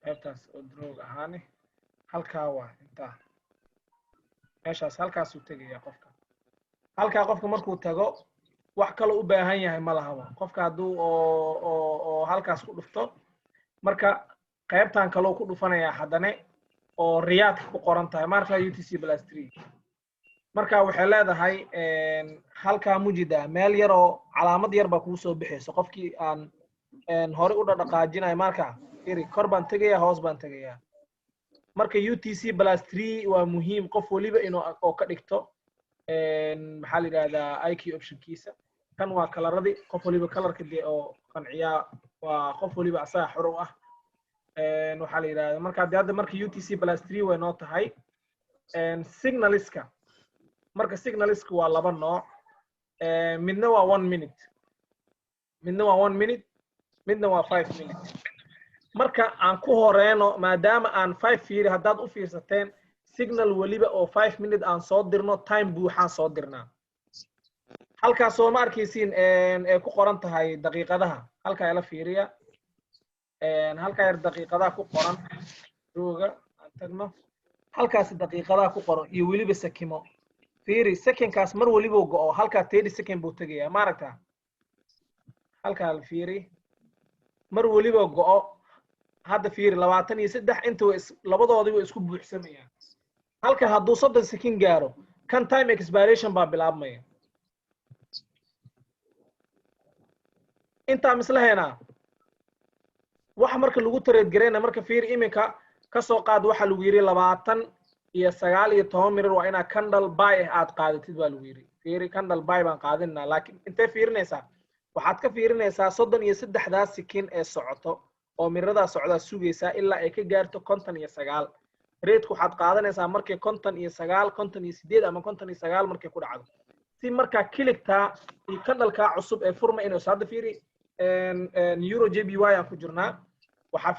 qaybtaas oo droog ahaani halkaa waa intaa meeshaas halkaas uu tagayaa qofka halkaa qofka markuu tago wax kale u baahan yahay ma lahaba qofka hadduu oo halkaas ku dhufto marka qaybtan kale uu ku dhufanayaa haddana oo riyaadka ku qoran tahay marka UTC+3 marka waxay leedahay halkaa mujida meel yar oo calaamad yar baa kugu soo bixayso qofkii aan hore u dhaqaajinayo marka iri kor baan tagayaa hoos baan tagayaa marka UTC+3 waa muhiim qof waliba inuu oo ka dhigto maxaa la yiraahdaa IQ optionkiisa kan waa kalaradii qof waliba kalarka oo qanciya waa qof waliba asaga xor u ah waxaa la yiraahdaa marka hadda marka UTC+3 way noo tahay signaliska marka signaliska waa laba nooc midna waa 1 minute midna waa 1 minute midna waa 5 minute marka aan ku horeeno maadaama aan 5 fiiri haddaad u fiirsateen signal waliba oo 5 minute aan soo dirno time buuxaan soo dirnaa halkaas soo ma arkaysiin ee ku qoran tahay daqiiqadaha halkaa ila fiiriya halkaa yar daqiiqadaha ku qoran rooga aan tagno halkaas daqiiqadaha ku qoran iyo waliba sekimo fiiri secondkaas mar waliba go'o halkaa 30 second buu tagayaa ma aragtaa halkaa la fiiri mar waliba go'o hadda fiiri 23 inta labadoodii way isku buuxsamayaan halka hadduu 30 second gaaro kan time expiration baa bilaabmaya inta mislaheena waxa marka lagu trade gareena marka fiiri iminka ka soo qaad waxa lagu yiri 29 iyo 10 mirir waa ina candle buy aad qaadatid baa lagu yiri fiiri candle buy baan qaadinaa laakiin intee fiirinaysaa waxaad ka fiirinaysaa 33 second ee socoto oo mirada socda sugaysa ilaa ay ka gaarto 59 rate waxaad qaadanaysaa markay 59 58 ama 59 markay ku dhacdo si marka kiligta iyo candle-ka cusub ee furma inuu hadda fiiri euro JPY aan ku jirnaa waxa